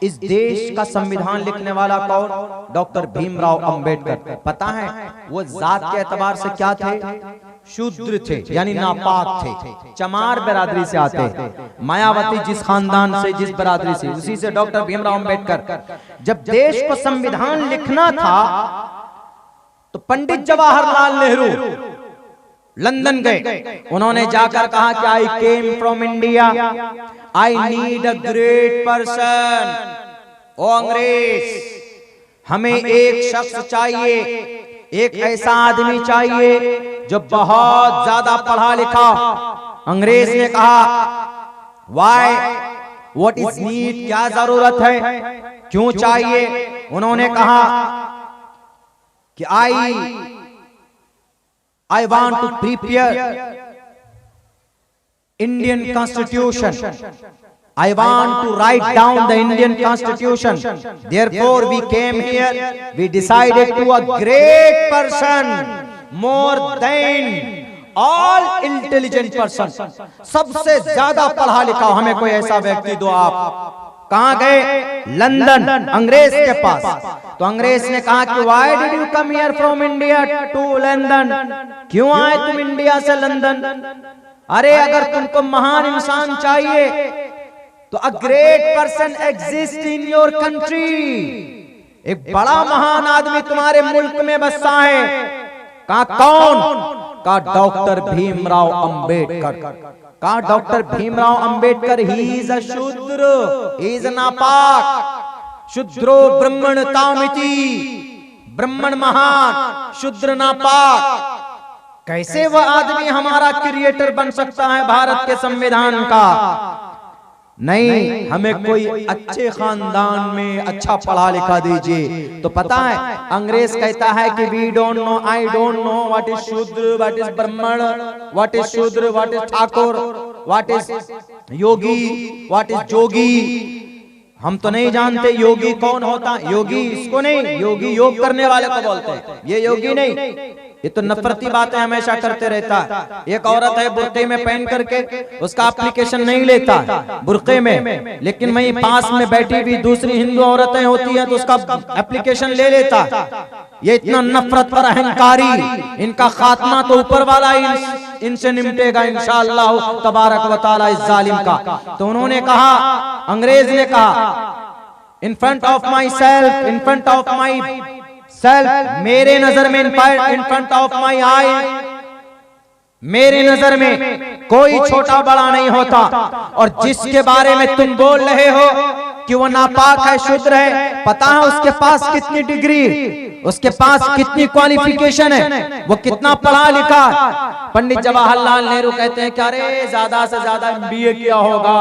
इस देश का संविधान लिखने वाला कौन? डॉक्टर भीमराव अंबेडकर। पता है वो जात के एतबार से क्या थे? शूद्र थे, यानी नापाक थे, चमार बिरादरी से आते। मायावती जिस खानदान से, जिस बिरादरी से, उसी से डॉक्टर भीमराव अंबेडकर। जब देश को संविधान लिखना था तो पंडित जवाहरलाल नेहरू लंदन गए। उन्होंने जाकर कहा कि I came from India, I need a great person. ओ अंग्रेज, हमें एक शख्स चाहिए, एक ऐसा आदमी चाहिए जो बहुत ज्यादा पढ़ा लिखा। अंग्रेज ने कहा वाई, व्हाट इज नीड, क्या जरूरत है, क्यों चाहिए? उन्होंने कहा कि I want to prepare Indian Constitution. I want to write down the Indian Constitution. Therefore we came here. We decided to a great person, more than all intelligent person. सबसे ज्यादा पढ़ा लिखा हमें कोई ऐसा व्यक्ति दो आप। कहां गए? लंदन, अंग्रेज के पास। तो अंग्रेज ने कहा कि why did you come here from India to London, क्यों आए तुम इंडिया से लंदन? अरे अगर तुमको महान इंसान चाहिए तो अ great person exist in your country, एक बड़ा महान आदमी तुम्हारे मुल्क में बसा है। कहा कौन? कहा डॉक्टर भीमराव अंबेडकर। कहा doctor Bhimrao Ambedkar he is a शूद्र, ही इज नापाक। शूद्रो ब्राह्मण कामिति, ब्राह्मण महान, शूद्र नापाक। कैसे वह आदमी हमारा क्रिएटर बन सकता है भारत के संविधान का? नहीं, हमें कोई अच्छे खानदान में अच्छा पढ़ा लिखा दीजिए। तो पता है अंग्रेज कहता है कि we don't know, I don't know what is Shudra, what is Brahmin, what is Shudra, what is Thakur, what is Yogi, what is Jogi. हम तो नहीं जानते योगी कौन होता। योगी इसको नहीं, योगी योग करने वाले को बोलते हैं, ये योगी नहीं। ये तो नफरती बातें हमेशा करते रहता है। एक औरत है बुर्के में पहन करके, उसका एप्लीकेशन नहीं लेता बुर्के में, लेकिन वहीं पास में बैठी भी दूसरी हिंदू औरतें होती हैं तो उसका एप्लीकेशन ले लेता। ये इतना नफरत पर अहंकारी, इनका खात्मा तो ऊपर वाला इनसे निपटेगा इंशाअल्लाह तबारक व तआला इस जालिम का। तो उन्होंने कहा, अंग्रेज ने कहा in front of my self, in front of my self, मेरे नजर में, इन फ्रंट ऑफ माई आई, मेरी नजर में कोई छोटा बड़ा नहीं होता। और जिसके बारे में तुम बोल रहे हो कि वो नापाक है, शुद्र है, पता है उसके पास कितनी डिग्री, उसके पास कितनी क्वालिफिकेशन है, वो कितना पढ़ा लिखा। पंडित जवाहरलाल नेहरू कहते हैं कि अरे ज्यादा से ज्यादा MBA किया होगा,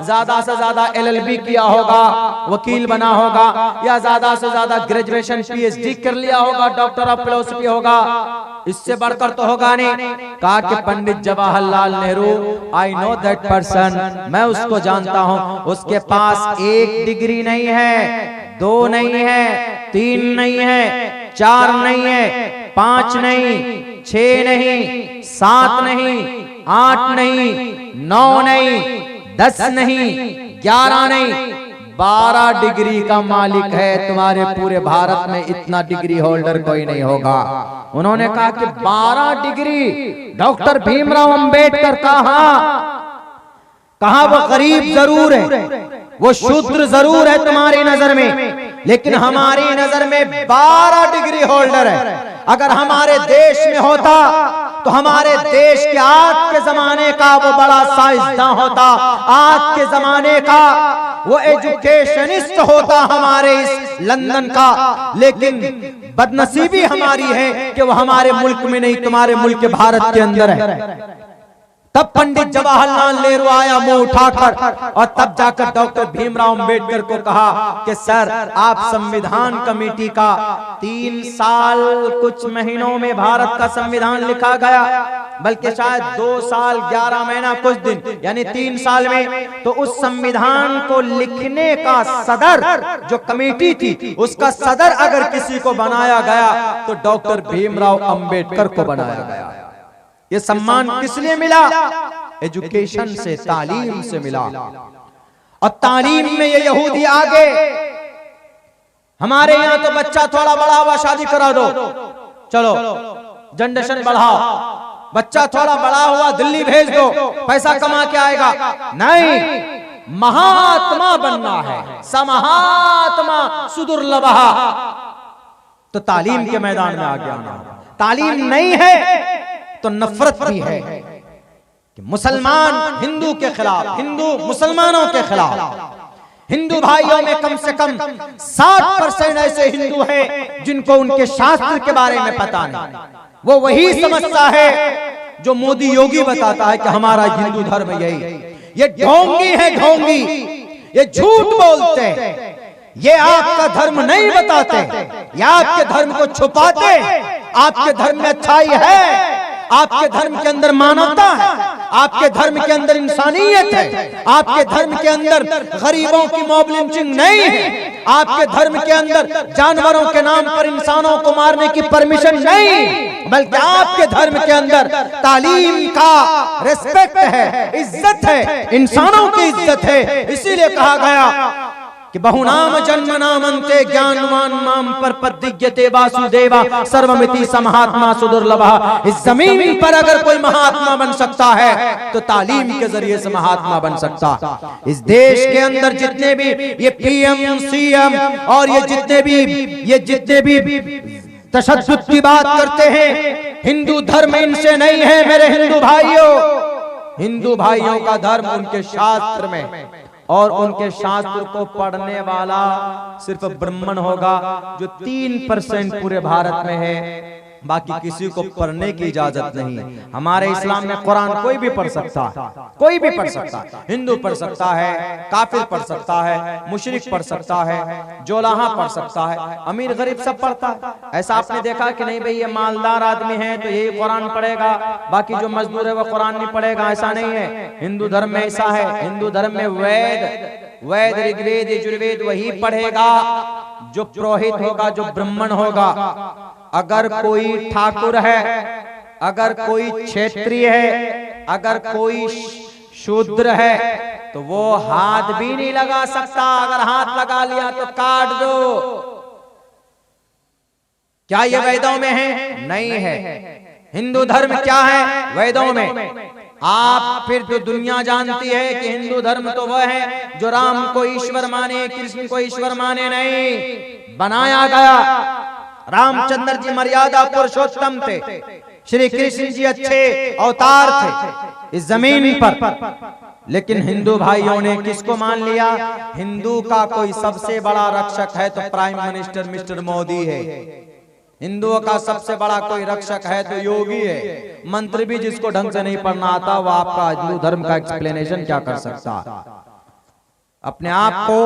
ज्यादा से ज्यादा LLB किया होगा, वकील बना होगा, या ज्यादा से ज्यादा ग्रेजुएशन PhD कर लिया होगा, डॉक्टर ऑफ फिलोसफी होगा, इससे बढ़कर तो होगा नहीं। कहा कि Pandit Jawaharlal Nehru, I know that person, मैं उसको जानता हूं, उसके पास 1 डिग्री नहीं है, 2 नहीं है, 3 नहीं है, 4 नहीं है, 5 नहीं, 6 नहीं, 7 नहीं, 8 नहीं, 9 नहीं, 10 नहीं, 11 नहीं, 12 डिग्री का मालिक है। तुम्हारे पूरे भारत में इतना डिग्री होल्डर कोई नहीं होगा। उन्होंने कहा कि 12 डिग्री डॉक्टर भीमराव अंबेडकर कहा वो गरीब जरूर है, वो शूद्र जरूर है तुम्हारी नजर में, लेकिन हमारी नजर में 12 डिग्री होल्डर है। अगर हमारे देश में होता तो हमारे देश के आज के जमाने का वो बड़ा साइंसदान होता, आज के जमाने का वो एजुकेशनिस्ट होता हमारे इस लंदन का। लेकिन बदनसीबी हमारी है कि वो हमारे मुल्क में नहीं, तुम्हारे मुल्क भारत के अंदर है। तब पंडित जवाहरलाल नेहरू आया मुंह उठाकर, और तब जाकर डॉक्टर भीमराव अंबेडकर को कहा कि सर, आप संविधान कमेटी का 3 साल कुछ महीनों में भारत का संविधान लिखा गया, बल्कि शायद 2 साल 11 महीना कुछ दिन, यानी 3 साल में। तो उस संविधान को लिखने का सदर जो कमेटी थी, उसका सदर अगर किसी को बनाया गया तो डॉक्टर भीमराव अंबेडकर को बनाया गया। ये सम्मान किस लिए मिला? एजुकेशन से, तालीम से मिला। और तालीम में ये यहूदी आगे। हमारे यहाँ तो बच्चा थोड़ा बड़ा हुआ शादी करा दो, चलो जनरेशन बढ़ाओ, बच्चा थोड़ा बड़ा हुआ दिल्ली भेज दो, पैसा कमा के आएगा। नहीं, महात्मा बनना है, समहात्मा सुदुर्लभ। तो तालीम के मैदान में आगे आना। तालीम नहीं है तो नफरत भी है कि मुसलमान हिंदू के खिलाफ, हिंदू मुसलमानों के खिलाफ। हिंदू भाइयों में कम से कम 60% ऐसे हिंदू हैं जिनको उनके शास्त्र के बारे में पता नहीं। वो वही समझता है जो मोदी योगी बताता है कि हमारा हिंदू धर्म यही। ये ढोंगी है, ढोंगी, ये झूठ बोलते हैं, ये आपका धर्म नहीं बताते, ये आपके धर्म को छुपाते। आपके धर्म में अच्छाई है, आपके धर्म के अंदर मानवता है, आपके धर्म के अंदर इंसानियत है, आपके धर्म के अंदर गरीबों की मॉब लिंचिंग नहीं है, आपके धर्म के अंदर जानवरों के नाम पर इंसानों को मारने की परमिशन नहीं, बल्कि आपके धर्म के अंदर तालीम का रिस्पेक्ट है, इज्जत है, इंसानों की इज्जत है। इसीलिए कहा गया कि बहुनाम जन्मनामन्ते ज्ञानवान माम परपद्यते वासुदेवा सर्वमिति समहात्मा सुदुर्लभः। इस जमीन पर अगर कोई महात्मा बन सकता है तो तालीम के जरिए से महात्मा बन सकता। इस देश के अंदर जितने भी ये पीएम सीएम और ये जितने भी तशद्दुद की बात करते हैं, हिंदू धर्म इनसे नहीं है मेरे हिंदू भाइयों। हिंदू भाइयों का धर्म उनके शास्त्र में, और उनके शास्त्र को पढ़ने वाला सिर्फ ब्राह्मण होगा, जो 3% पूरे भारत में है, बाकी किसी को पढ़ने की इजाजत नहीं। हमारे इस्लाम में कुरान कोई भी पढ़ सकता है, कोई भी पढ़ सकता है, हिंदू पढ़ सकता है, काफिर पढ़ सकता है, मुशरिक पढ़ सकता है, जोलाहा पढ़ सकता है, अमीर गरीब सब पढ़ता है। ऐसा आपने देखा कि नहीं भाई ये मालदार आदमी है तो यही कुरान पढ़ेगा, बाकी जो मजदूर है वो कुरान नहीं पढ़ेगा, ऐसा नहीं है। हिंदू धर्म में ऐसा है, हिंदू धर्म में वेद ऋग्वेद यजुर्वेद वही पढ़ेगा जो पुरोहित होगा, जो ब्राह्मण होगा। अगर कोई ठाकुर है, अगर कोई क्षेत्रीय है, अगर कोई शूद्र है तो वो हाथ भी नहीं लगा सकता। अगर हाथ लगा लिया तो काट दो। क्या ये वेदों में है? नहीं है। हिंदू धर्म क्या है? वेदों में। आप फिर तो दुनिया जानती है कि हिंदू धर्म तो वह है जो राम को ईश्वर माने, कृष्ण को ईश्वर माने नहीं। बनाया गया, रामचंद्र जी मर्यादा पुरुषोत्तम थे, श्री कृष्ण जी अच्छे अवतार थे इस जमीन पर। लेकिन हिंदू भाइयों ने किसको मान लिया? हिंदू का कोई सबसे बड़ा रक्षक है तो प्राइम मिनिस्टर मिस्टर मोदी है। हिंदुओं का सबसे बड़ा कोई रक्षक है तो योगी है। मंत्री भी जिसको ढंग से नहीं पढ़ना आता वो आपका हिंदू धर्म का एक्सप्लेनेशन क्या कर सकता? अपने आप को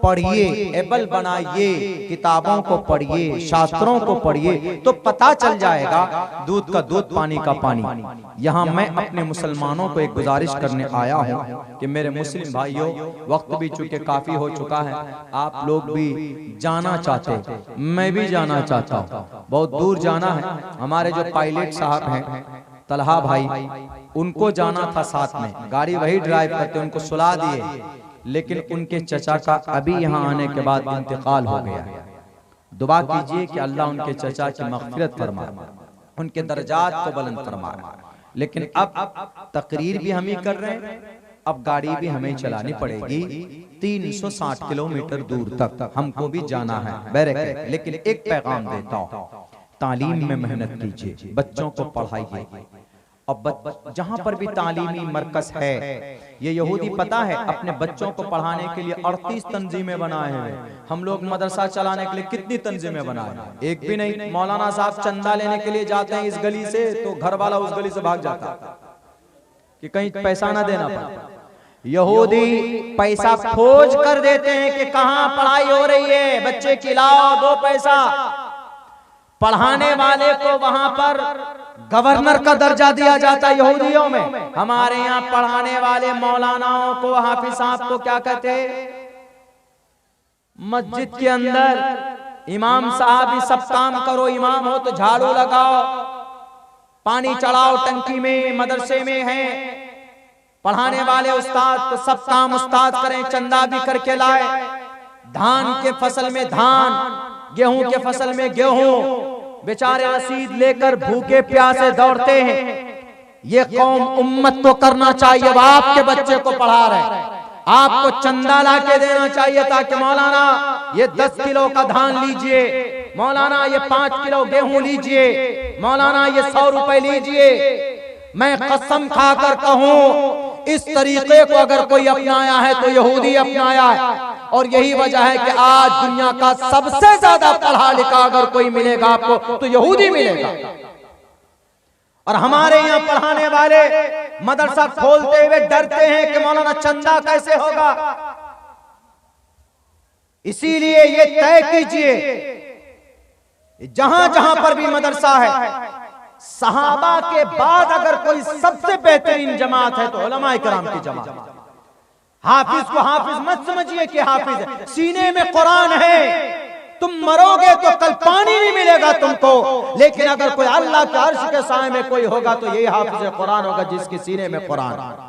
पढ़िए, एबल बनाइए, किताबों को पढ़िए, शास्त्रों को पढ़िए, तो पता चल जाएगा दूध का दूध पानी का पानी। यहाँ मैं अपने मुसलमानों को एक गुजारिश करने आया हूँ कि मेरे मुस्लिम भाइयों, वक्त भी चूंकि काफी हो चुका है, आप लोग भी जाना चाहते, मैं भी जाना चाहता हूँ, बहुत दूर जाना है। हमारे जो पायलट साहब हैं तलहा भाई, उनको जाना था साथ में, गाड़ी वही ड्राइव करते, उनको सुला दिए, लेकिन उनके चचा का अभी यहाँ आने के बाद इंतकाल हो गया। दुआ कीजिए कि अल्लाह उनके चचा की मग़फ़िरत फरमाए, उनके दर्जात को बुलंद फरमाए। लेकिन अब तकरीर भी हम ही कर रहे हैं, अब गाड़ी भी हमें चलानी पड़ेगी 360 किलोमीटर दूर तक हमको भी जाना है बैरक है। लेकिन एक पैगाम देता हूँ, तालीम में मेहनत कीजिए, बच्चों को पढ़ाइए। और जहां पर भी तालीमी मरकज है, ये यहूदी पता है अपने बच्चों को पढ़ाने के लिए 38 तंजीमें बनाए हैं। हम लोग मदरसा चलाने के लिए कितनी तंजीमें बनाए? एक भी नहीं। मौलाना साहब चंदा लेने के लिए जाते हैं इस गली से तो घर वाला उस गली से भाग जाता कि कहीं पैसा ना देना पड़े। यहूदी पैसा खोज कर देते हैं कि कहां पढ़ाई हो रही है, बच्चे खिलाओ, दो पैसा। पढ़ाने वाले को वहां पर गवर्नर का दर्जा दिया जाता है यहूदियों में। हमारे यहाँ पढ़ाने वाले मौलानाओं को, हाफिज साहब को क्या कहते? मस्जिद के अंदर इमाम साहब ही सब काम करो, इमाम हो तो झाड़ू लगाओ, पानी चढ़ाओ टंकी में, मदरसे में है पढ़ाने वाले उस्ताद तो सब काम उस्ताद करें, चंदा भी करके लाए, धान के फसल में धान, गेहूं के फसल में गेहूं, बेचारे रसीद लेकर भूखे प्यासे दौड़ते हैं। ये कौम उम्मत को करना चाहिए। अब आपके बच्चे को पढ़ा रहे, आपको चंदा ला के देना चाहिए ताकि मौलाना ये 10 किलो का धान लीजिए, मौलाना ये 5 किलो गेहूं लीजिए, मौलाना ये 100 रुपए लीजिए। मैं कसम खाकर कहूं, इस तरीके को अगर कोई अपनाया है तो यहूदी अपनाया है। और यही वजह है कि आज दुनिया का सबसे ज्यादा पढ़ा लिखा अगर कोई मिलेगा आपको तो यहूदी मिलेगा। और हमारे यहाँ पढ़ाने वाले मदरसा खोलते हुए डरते हैं कि मौलाना चंदा कैसे होगा। इसीलिए ये तय कीजिए, जहां जहां पर भी मदरसा है, सहाबा के बाद अगर कोई सबसे बेहतरीन जमात है तो उलमा इकराम की जमात। हाफिज को हाफिज मत समझिए कि हाफिज है, सीने में कुरान है। तुम मरोगे तो कल पानी नहीं मिलेगा तुमको, लेकिन अगर कोई अल्लाह के अर्श के साए में कोई होगा तो यही हाफिज कुरान होगा जिसके सीने में कुरान।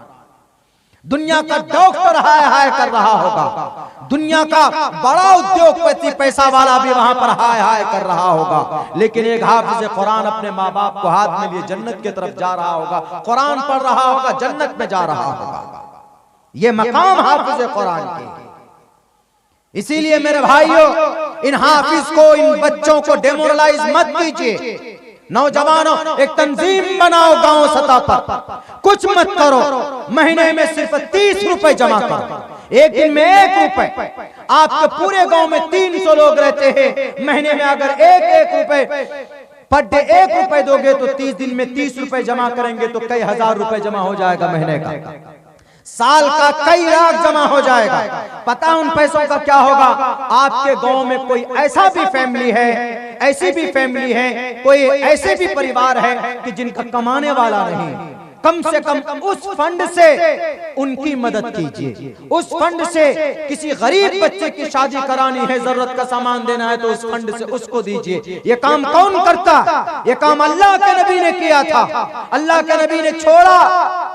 दुनिया का डॉक्टर हाय हाय कर रहा होगा, दुनिया का बड़ा उद्योगपति पैसा वाला भी वहां पर हाय हाय कर रहा होगा, लेकिन एक हाफिज कुरान अपने माँ बाप को हाथ में लिए जन्नत की तरफ जा रहा होगा, कुरान पढ़ रहा होगा, जन्नत में जा रहा होगा। ये मकाम हाफिज कुरान की। इसीलिए मेरे भाइयों, इन हाफिज को, इन बच्चों को डेमोरलाइज मत कीजिए। नौजवानों, एक तंजीम बनाओ गांव सतह पर, कुछ मत करो, महीने में सिर्फ 30 रुपए जमा करो, एक दिन में 1 रुपए। आपके पूरे गांव में 300 लोग रहते हैं, महीने में अगर 1-1 रुपए पर डे 1 रुपए दोगे तो 30 दिन में 30 रुपए जमा करेंगे तो कई हजार रुपए जमा हो जाएगा महीने का, साल का कई लाख जमा हो जाएगा। पता उन पैसों का क्या होगा? आपके गांव में कोई ऐसा भी फैमिली है, ऐसी भी फैमिली है, कोई ऐसे भी परिवार है कि जिनका कमाने वाला नहीं, कम से कम उस फंड से उनकी मदद कीजिए। उस फंड से किसी गरीब बच्चे की शादी करानी है, जरूरत का सामान देना है तो उस फंड से उसको दीजिए। ये काम कौन करता? ये काम अल्लाह के नबी ने किया था। अल्लाह के नबी ने छोड़ा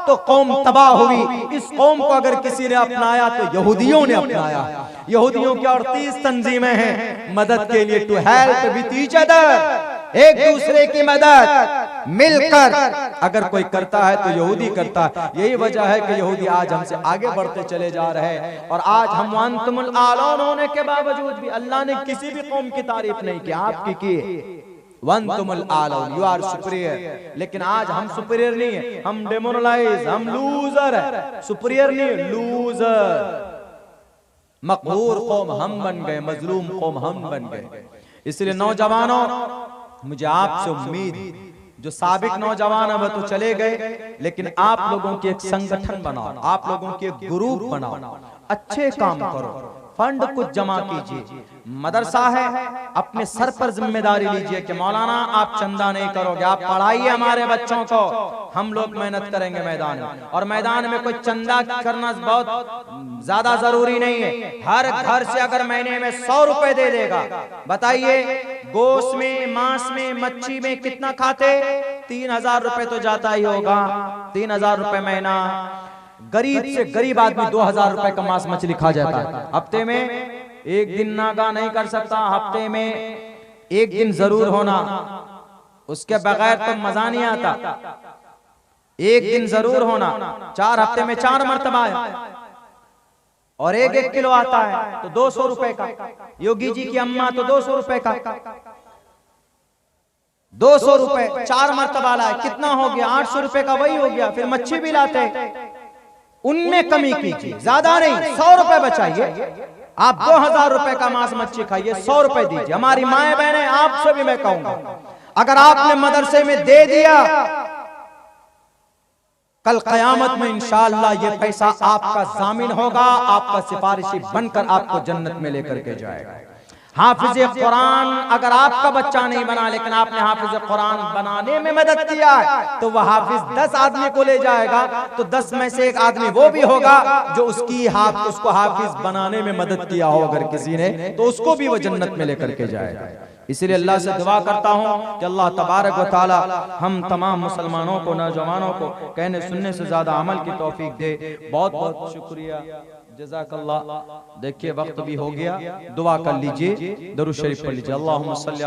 तो कौम तबाह हुई। इस कौम को अगर किसी ने अपनाया तो यहूदियों ने अपनाया। यहूदियों की 38 तंजीमें हैं मदद के लिए, to help with each other, एक दूसरे की मदद मिलकर अगर कोई करता है तो यहूदी करता है। यही वजह है कि यहूदी आज हमसे आगे बढ़ते चले जा रहे हैं। और आज हम वअंतुमुल आलौन होने के बावजूद भी अल्लाह ने किसी भी कौम की तारीफ नहीं की, आपकी की। वअंतुमुल आलौन, यू आर सुपीरियर। लेकिन आज हम सुपीरियर नहीं है, हम डेमोरलाइज, हम लूजर है। सुपीरियर नहीं, लूजर। मकहूर कौम हम बन गए, मजलूम कौम हम बन गए। इसलिए नौजवानों, मुझे आपसे उम्मीद, जो साबिक नौजवान अब तो चले गए, लेकिन आप लोगों की एक संगठन बनाओ, आप लोगों की एक ग्रुप बनाओ, अच्छे काम करो, फंड कुछ जमा कीजिए। मदरसा है, अपने सर पर जिम्मेदारी लीजिए कि मौलाना आप चंदा नहीं करोगे, आप पढ़ाइए हमारे बच्चों को, हम लोग मेहनत करेंगे मैदान में। और मैदान में कोई चंदा करना बहुत ज्यादा जरूरी नहीं है। हर घर से अगर महीने में 100 रुपए दे देगा, बताइए गोश्त में, मांस में, मच्छी में कितना खाते? 3000 रुपए तो जाता ही होगा। 3000 रुपए महीना। गरीब से गरीब आदमी 2000 रुपए का मांस मछली खा जाता है। हफ्ते में एक दिन नागा नहीं कर सकता, हफ्ते में एक दिन जरूर होना, उसके बगैर तो मजा नहीं आता। एक दिन जरूर होना, 4 हफ्ते में 4 मरतबा है, और 1-1 किलो आता है तो 200 रुपए का। योगी जी की अम्मा तो 200 रुपए का, 200 रुपए 4 मरतबा लाए, कितना हो गया? 800 रुपए का वही हो गया। फिर मच्छी भी लाते, उनमें कमी कीजिए, ज्यादा नहीं, 100 रुपए बचाइए। आप 2000 रुपए का मांस मच्छी खाइए, 100 रुपए दीजिए। हमारी माएं बहनें, आपसे भी मैं कहूंगा, अगर आपने मदरसे में दे दिया, कल कयामत में इंशाअल्लाह ये पैसा आपका जामिन होगा, आपका सिफारिशी बनकर आपको जन्नत में लेकर के जाएगा। हाफिज कुरान अगर आपका बच्चा नहीं बना, लेकिन आपने हाफिज कुरान बनाने में मदद किया है, तो वह हाफिज 10 आदमी को ले जाएगा, तो 10 में से एक आदमी वो भी होगा जो उसको हाफिज बनाने में मदद किया हो। अगर किसी ने, तो उसको भी वो जन्नत में लेकर के जाएगा। इसलिए अल्लाह से दुआ करता हूँ कि अल्लाह तबारक व तआला हम तमाम मुसलमानों को, नौजवानों को कहने सुनने से ज्यादा अमल की तौफीक दे। बहुत बहुत शुक्रिया, जज़ाकल्लाह। देखिए वक्त भी हो गया, दुआ कर लीजिए, दरूद शरीफ पढ़ लीजिए। अल्लाहुम्मा सल्ली